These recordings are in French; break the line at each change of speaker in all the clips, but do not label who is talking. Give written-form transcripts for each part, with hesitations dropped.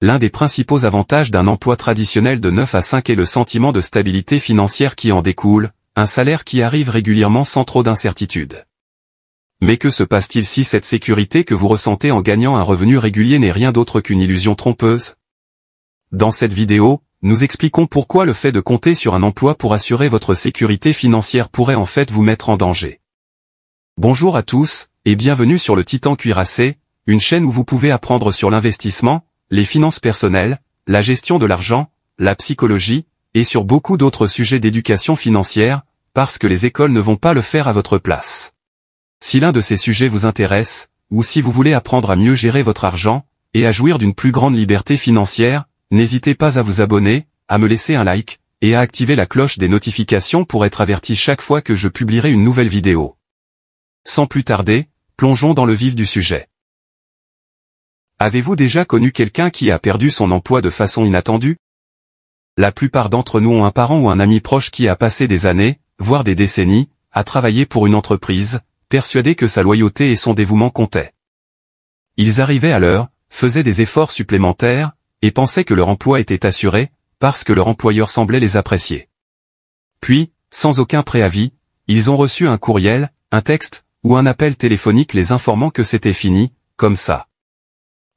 L'un des principaux avantages d'un emploi traditionnel de 9 à 5 est le sentiment de stabilité financière qui en découle, un salaire qui arrive régulièrement sans trop d'incertitude. Mais que se passe-t-il si cette sécurité que vous ressentez en gagnant un revenu régulier n'est rien d'autre qu'une illusion trompeuse? Dans cette vidéo, nous expliquons pourquoi le fait de compter sur un emploi pour assurer votre sécurité financière pourrait en fait vous mettre en danger. Bonjour à tous, et bienvenue sur le Titan Cuirassé, une chaîne où vous pouvez apprendre sur l'investissement, les finances personnelles, la gestion de l'argent, la psychologie, et sur beaucoup d'autres sujets d'éducation financière, parce que les écoles ne vont pas le faire à votre place. Si l'un de ces sujets vous intéresse, ou si vous voulez apprendre à mieux gérer votre argent, et à jouir d'une plus grande liberté financière, n'hésitez pas à vous abonner, à me laisser un like, et à activer la cloche des notifications pour être averti chaque fois que je publierai une nouvelle vidéo. Sans plus tarder, plongeons dans le vif du sujet. Avez-vous déjà connu quelqu'un qui a perdu son emploi de façon inattendue? La plupart d'entre nous ont un parent ou un ami proche qui a passé des années, voire des décennies, à travailler pour une entreprise, persuadé que sa loyauté et son dévouement comptaient. Ils arrivaient à l'heure, faisaient des efforts supplémentaires, et pensaient que leur emploi était assuré, parce que leur employeur semblait les apprécier. Puis, sans aucun préavis, ils ont reçu un courriel, un texte, ou un appel téléphonique les informant que c'était fini, comme ça.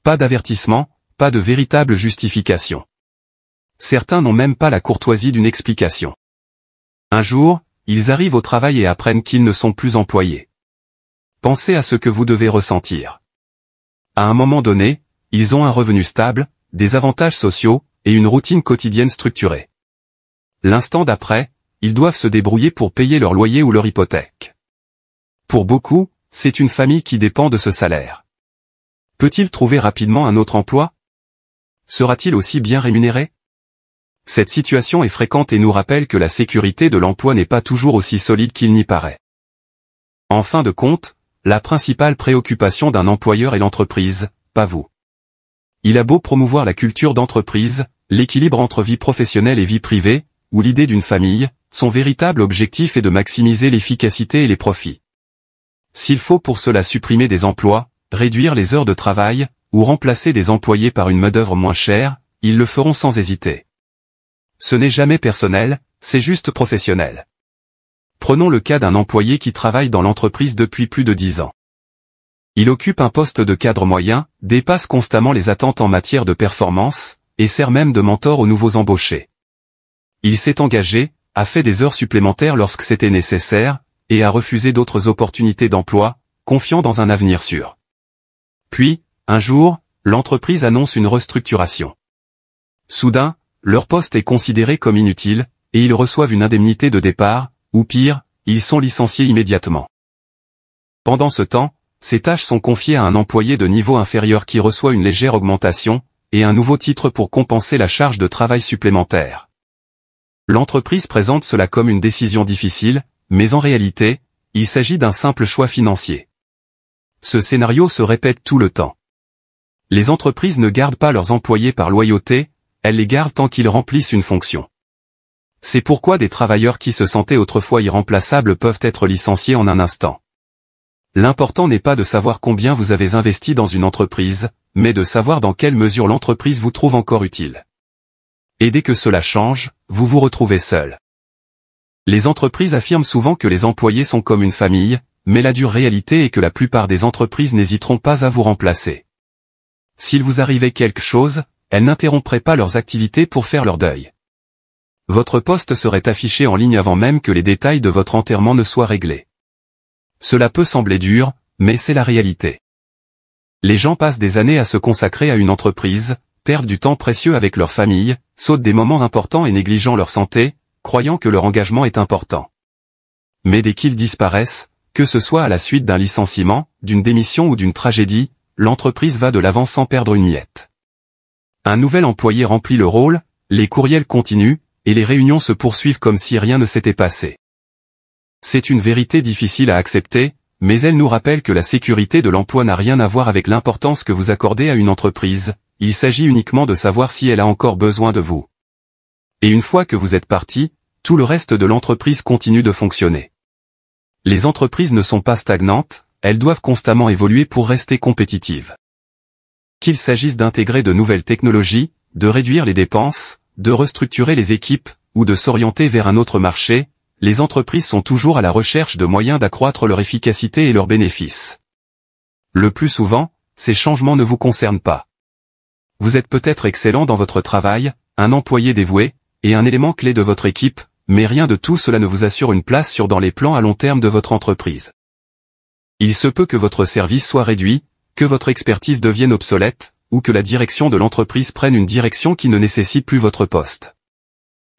Pas d'avertissement, pas de véritable justification. Certains n'ont même pas la courtoisie d'une explication. Un jour, ils arrivent au travail et apprennent qu'ils ne sont plus employés. Pensez à ce que vous devez ressentir. À un moment donné, ils ont un revenu stable, des avantages sociaux, et une routine quotidienne structurée. L'instant d'après, ils doivent se débrouiller pour payer leur loyer ou leur hypothèque. Pour beaucoup, c'est une famille qui dépend de ce salaire. Peut-il trouver rapidement un autre emploi? Sera-t-il aussi bien rémunéré? Cette situation est fréquente et nous rappelle que la sécurité de l'emploi n'est pas toujours aussi solide qu'il n'y paraît. En fin de compte, la principale préoccupation d'un employeur est l'entreprise, pas vous. Il a beau promouvoir la culture d'entreprise, l'équilibre entre vie professionnelle et vie privée, ou l'idée d'une famille, son véritable objectif est de maximiser l'efficacité et les profits. S'il faut pour cela supprimer des emplois, réduire les heures de travail, ou remplacer des employés par une main-d'œuvre moins chère, ils le feront sans hésiter. Ce n'est jamais personnel, c'est juste professionnel. Prenons le cas d'un employé qui travaille dans l'entreprise depuis plus de 10 ans. Il occupe un poste de cadre moyen, dépasse constamment les attentes en matière de performance, et sert même de mentor aux nouveaux embauchés. Il s'est engagé, a fait des heures supplémentaires lorsque c'était nécessaire, et a refusé d'autres opportunités d'emploi, confiant dans un avenir sûr. Puis, un jour, l'entreprise annonce une restructuration. Soudain, leur poste est considéré comme inutile, et ils reçoivent une indemnité de départ, ou pire, ils sont licenciés immédiatement. Pendant ce temps, ces tâches sont confiées à un employé de niveau inférieur qui reçoit une légère augmentation, et un nouveau titre pour compenser la charge de travail supplémentaire. L'entreprise présente cela comme une décision difficile, mais en réalité, il s'agit d'un simple choix financier. Ce scénario se répète tout le temps. Les entreprises ne gardent pas leurs employés par loyauté, elles les gardent tant qu'ils remplissent une fonction. C'est pourquoi des travailleurs qui se sentaient autrefois irremplaçables peuvent être licenciés en un instant. L'important n'est pas de savoir combien vous avez investi dans une entreprise, mais de savoir dans quelle mesure l'entreprise vous trouve encore utile. Et dès que cela change, vous vous retrouvez seul. Les entreprises affirment souvent que les employés sont comme une famille, mais la dure réalité est que la plupart des entreprises n'hésiteront pas à vous remplacer. S'il vous arrivait quelque chose, elles n'interrompraient pas leurs activités pour faire leur deuil. Votre poste serait affiché en ligne avant même que les détails de votre enterrement ne soient réglés. Cela peut sembler dur, mais c'est la réalité. Les gens passent des années à se consacrer à une entreprise, perdent du temps précieux avec leur famille, sautent des moments importants et négligeant leur santé, croyant que leur engagement est important. Mais dès qu'ils disparaissent, que ce soit à la suite d'un licenciement, d'une démission ou d'une tragédie, l'entreprise va de l'avant sans perdre une miette. Un nouvel employé remplit le rôle, les courriels continuent, et les réunions se poursuivent comme si rien ne s'était passé. C'est une vérité difficile à accepter, mais elle nous rappelle que la sécurité de l'emploi n'a rien à voir avec l'importance que vous accordez à une entreprise, il s'agit uniquement de savoir si elle a encore besoin de vous. Et une fois que vous êtes parti, tout le reste de l'entreprise continue de fonctionner. Les entreprises ne sont pas stagnantes, elles doivent constamment évoluer pour rester compétitives. Qu'il s'agisse d'intégrer de nouvelles technologies, de réduire les dépenses, de restructurer les équipes, ou de s'orienter vers un autre marché, les entreprises sont toujours à la recherche de moyens d'accroître leur efficacité et leurs bénéfices. Le plus souvent, ces changements ne vous concernent pas. Vous êtes peut-être excellent dans votre travail, un employé dévoué, et un élément clé de votre équipe, mais rien de tout cela ne vous assure une place dans les plans à long terme de votre entreprise. Il se peut que votre service soit réduit, que votre expertise devienne obsolète, ou que la direction de l'entreprise prenne une direction qui ne nécessite plus votre poste.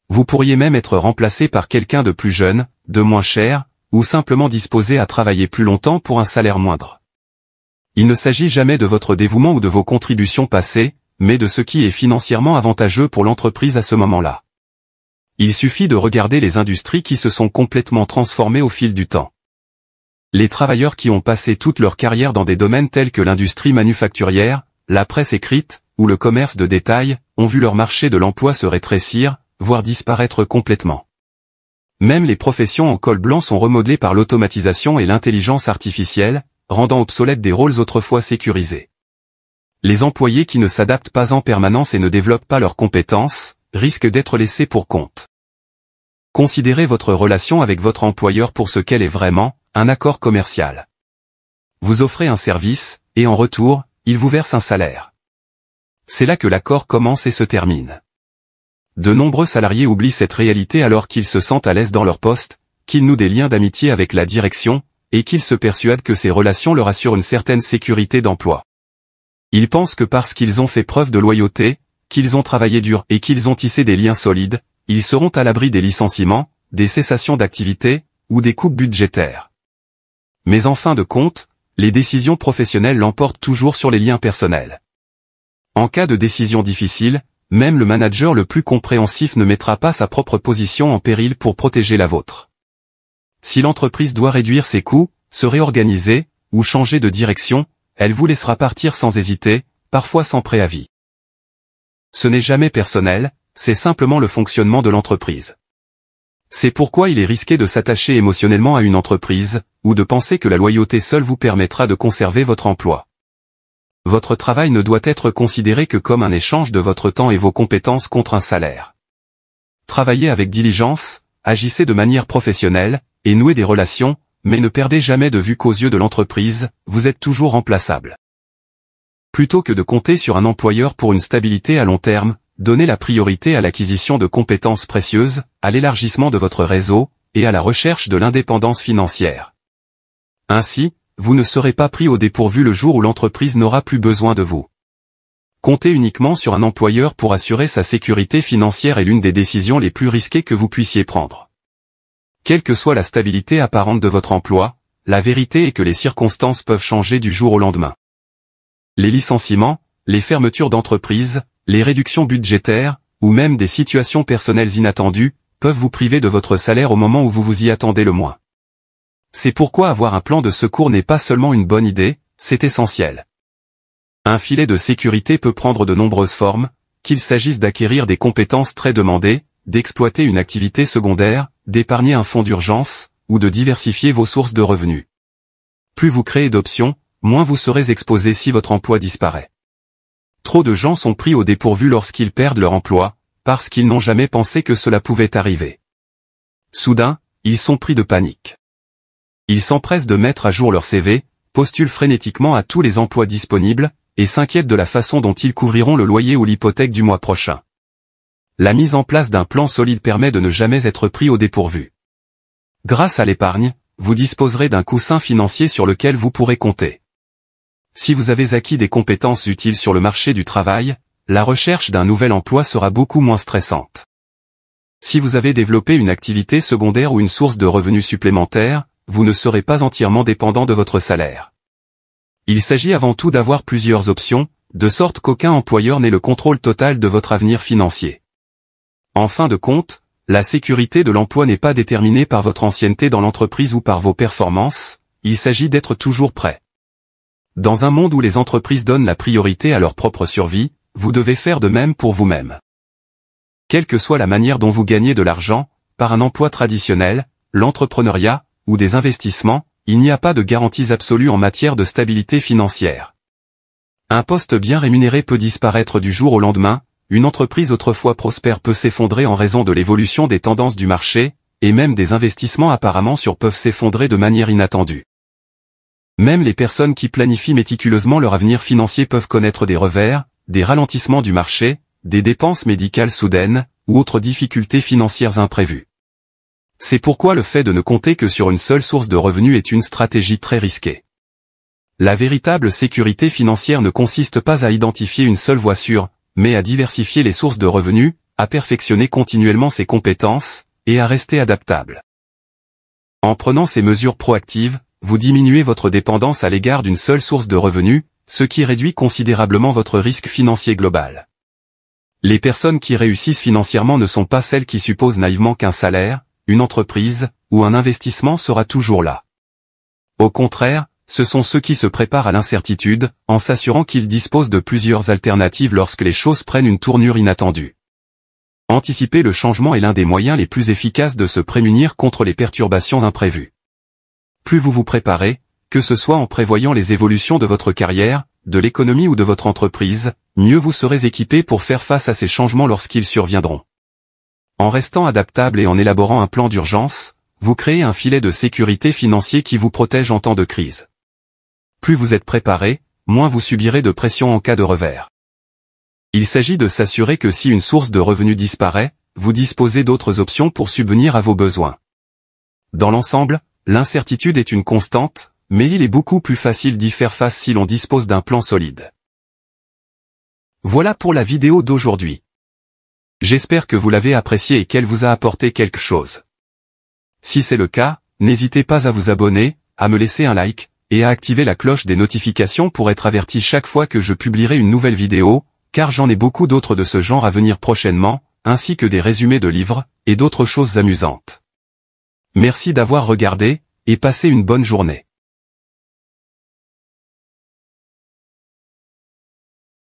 Vous pourriez même être remplacé par quelqu'un de plus jeune, de moins cher, ou simplement disposé à travailler plus longtemps pour un salaire moindre. Il ne s'agit jamais de votre dévouement ou de vos contributions passées, mais de ce qui est financièrement avantageux pour l'entreprise à ce moment-là. Il suffit de regarder les industries qui se sont complètement transformées au fil du temps. Les travailleurs qui ont passé toute leur carrière dans des domaines tels que l'industrie manufacturière, la presse écrite, ou le commerce de détail, ont vu leur marché de l'emploi se rétrécir, voire disparaître complètement. Même les professions en col blanc sont remodelées par l'automatisation et l'intelligence artificielle, rendant obsolètes des rôles autrefois sécurisés. Les employés qui ne s'adaptent pas en permanence et ne développent pas leurs compétences, risquent d'être laissés pour compte. Considérez votre relation avec votre employeur pour ce qu'elle est vraiment, un accord commercial. Vous offrez un service, et en retour, il vous verse un salaire. C'est là que l'accord commence et se termine. De nombreux salariés oublient cette réalité alors qu'ils se sentent à l'aise dans leur poste, qu'ils nouent des liens d'amitié avec la direction, et qu'ils se persuadent que ces relations leur assurent une certaine sécurité d'emploi. Ils pensent que parce qu'ils ont fait preuve de loyauté, qu'ils ont travaillé dur et qu'ils ont tissé des liens solides, ils seront à l'abri des licenciements, des cessations d'activité, ou des coupes budgétaires. Mais en fin de compte, les décisions professionnelles l'emportent toujours sur les liens personnels. En cas de décision difficile, même le manager le plus compréhensif ne mettra pas sa propre position en péril pour protéger la vôtre. Si l'entreprise doit réduire ses coûts, se réorganiser, ou changer de direction, elle vous laissera partir sans hésiter, parfois sans préavis. Ce n'est jamais personnel, c'est simplement le fonctionnement de l'entreprise. C'est pourquoi il est risqué de s'attacher émotionnellement à une entreprise, ou de penser que la loyauté seule vous permettra de conserver votre emploi. Votre travail ne doit être considéré que comme un échange de votre temps et vos compétences contre un salaire. Travaillez avec diligence, agissez de manière professionnelle, et nouez des relations, mais ne perdez jamais de vue qu'aux yeux de l'entreprise, vous êtes toujours remplaçable. Plutôt que de compter sur un employeur pour une stabilité à long terme, donnez la priorité à l'acquisition de compétences précieuses, à l'élargissement de votre réseau, et à la recherche de l'indépendance financière. Ainsi, vous ne serez pas pris au dépourvu le jour où l'entreprise n'aura plus besoin de vous. Compter uniquement sur un employeur pour assurer sa sécurité financière est l'une des décisions les plus risquées que vous puissiez prendre. Quelle que soit la stabilité apparente de votre emploi, la vérité est que les circonstances peuvent changer du jour au lendemain. Les licenciements, les fermetures d'entreprises, les réductions budgétaires, ou même des situations personnelles inattendues, peuvent vous priver de votre salaire au moment où vous vous y attendez le moins. C'est pourquoi avoir un plan de secours n'est pas seulement une bonne idée, c'est essentiel. Un filet de sécurité peut prendre de nombreuses formes, qu'il s'agisse d'acquérir des compétences très demandées, d'exploiter une activité secondaire, d'épargner un fonds d'urgence, ou de diversifier vos sources de revenus. Plus vous créez d'options, moins vous serez exposé si votre emploi disparaît. Trop de gens sont pris au dépourvu lorsqu'ils perdent leur emploi, parce qu'ils n'ont jamais pensé que cela pouvait arriver. Soudain, ils sont pris de panique. Ils s'empressent de mettre à jour leur CV, postulent frénétiquement à tous les emplois disponibles, et s'inquiètent de la façon dont ils couvriront le loyer ou l'hypothèque du mois prochain. La mise en place d'un plan solide permet de ne jamais être pris au dépourvu. Grâce à l'épargne, vous disposerez d'un coussin financier sur lequel vous pourrez compter. Si vous avez acquis des compétences utiles sur le marché du travail, la recherche d'un nouvel emploi sera beaucoup moins stressante. Si vous avez développé une activité secondaire ou une source de revenus supplémentaires, vous ne serez pas entièrement dépendant de votre salaire. Il s'agit avant tout d'avoir plusieurs options, de sorte qu'aucun employeur n'ait le contrôle total de votre avenir financier. En fin de compte, la sécurité de l'emploi n'est pas déterminée par votre ancienneté dans l'entreprise ou par vos performances, il s'agit d'être toujours prêt. Dans un monde où les entreprises donnent la priorité à leur propre survie, vous devez faire de même pour vous-même. Quelle que soit la manière dont vous gagnez de l'argent, par un emploi traditionnel, l'entrepreneuriat, ou des investissements, il n'y a pas de garanties absolues en matière de stabilité financière. Un poste bien rémunéré peut disparaître du jour au lendemain, une entreprise autrefois prospère peut s'effondrer en raison de l'évolution des tendances du marché, et même des investissements apparemment sûrs peuvent s'effondrer de manière inattendue. Même les personnes qui planifient méticuleusement leur avenir financier peuvent connaître des revers, des ralentissements du marché, des dépenses médicales soudaines, ou autres difficultés financières imprévues. C'est pourquoi le fait de ne compter que sur une seule source de revenus est une stratégie très risquée. La véritable sécurité financière ne consiste pas à identifier une seule voie sûre, mais à diversifier les sources de revenus, à perfectionner continuellement ses compétences, et à rester adaptable. En prenant ces mesures proactives, vous diminuez votre dépendance à l'égard d'une seule source de revenus, ce qui réduit considérablement votre risque financier global. Les personnes qui réussissent financièrement ne sont pas celles qui supposent naïvement qu'un salaire, une entreprise, ou un investissement sera toujours là. Au contraire, ce sont ceux qui se préparent à l'incertitude, en s'assurant qu'ils disposent de plusieurs alternatives lorsque les choses prennent une tournure inattendue. Anticiper le changement est l'un des moyens les plus efficaces de se prémunir contre les perturbations imprévues. Plus vous vous préparez, que ce soit en prévoyant les évolutions de votre carrière, de l'économie ou de votre entreprise, mieux vous serez équipé pour faire face à ces changements lorsqu'ils surviendront. En restant adaptable et en élaborant un plan d'urgence, vous créez un filet de sécurité financier qui vous protège en temps de crise. Plus vous êtes préparé, moins vous subirez de pression en cas de revers. Il s'agit de s'assurer que si une source de revenus disparaît, vous disposez d'autres options pour subvenir à vos besoins. Dans l'ensemble, l'incertitude est une constante, mais il est beaucoup plus facile d'y faire face si l'on dispose d'un plan solide. Voilà pour la vidéo d'aujourd'hui. J'espère que vous l'avez appréciée et qu'elle vous a apporté quelque chose. Si c'est le cas, n'hésitez pas à vous abonner, à me laisser un like, et à activer la cloche des notifications pour être averti chaque fois que je publierai une nouvelle vidéo, car j'en ai beaucoup d'autres de ce genre à venir prochainement, ainsi que des résumés de livres, et d'autres choses amusantes. Merci d'avoir regardé, et passez une bonne journée.